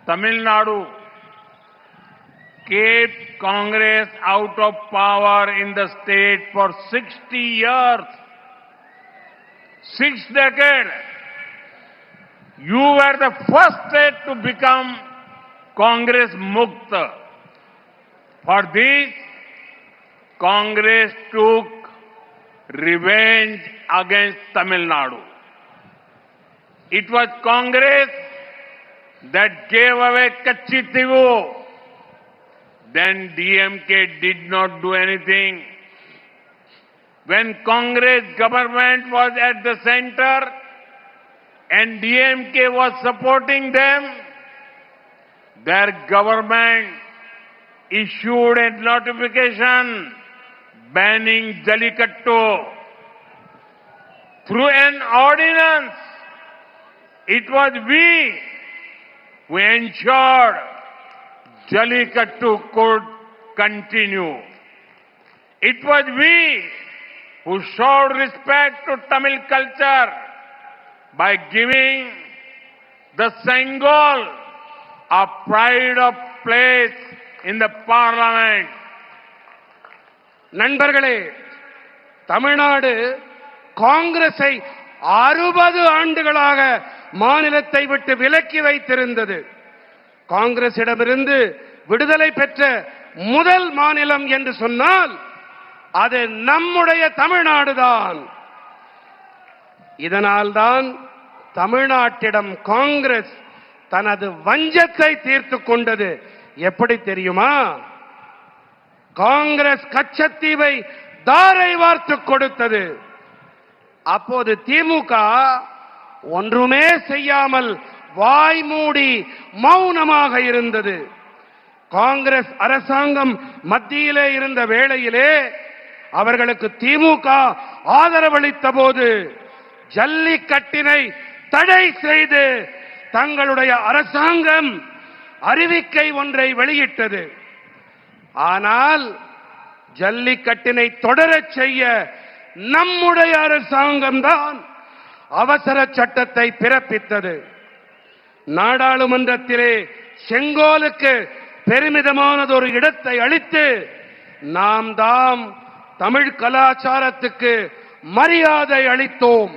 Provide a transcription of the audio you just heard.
Tamil Nadu kept Congress out of power in the state for 60 years. 6 decades. You were the first state to become Congress Mukta. For this, Congress took revenge against Tamil Nadu. It was Congress that gave away Kachitivu. Then DMK did not do anything. When Congress government was at the center and DMK was supporting them, their government issued a notification banning Jallikattu. Through an ordinance, it was we who ensured Jallikattu could continue. It was we who showed respect to Tamil culture by giving the Sengol a pride of place in the parliament. நண்பர்களே, தமிழ்நாடு காங்கிரஸை 60 ஆண்டுகளாக மாநிலத்தை விட்டு விலக்கி வைத்திருந்தது. காங்கிரசிடமிருந்து விடுதலை பெற்ற முதல் மாநிலம் என்று சொன்னால் அது நம்முடைய தமிழ்நாடுதான். இதனால்தான் தமிழ்நாட்டிடம் காங்கிரஸ் தனது வஞ்சத்தை தீர்த்துக் கொண்டது. எப்படி தெரியுமா? காங்கிரஸ் கச்சத்தீவை தாரை வார்த்து கொடுத்தது. அப்போது திமுக ஒன்றுமே செய்யாமல் வாய் மூடி மௌனமாக இருந்தது. காங்கிரஸ் அரசாங்கம் மத்தியிலே இருந்த வேளையிலே அவர்களுக்கு திமுக ஆதரவளித்த போது ஜல்லிக்கட்டினை தடை செய்து தங்களுடைய அரசாங்கம் அறிவிக்கை ஒன்றை வெளியிட்டது. ஆனால் ஜல்லிக்கட்டினை தொடரச் செய்ய நம்முடைய அரசாங்கம்தான் அவசர சட்டத்தை பிறப்பித்தது. நாடாளுமன்றத்திலே செங்கோலுக்கு பெருமிதமானதொரு இடத்தை அளித்து நாம் தமிழ் கலாச்சாரத்துக்கு மரியாதை அளித்தோம்.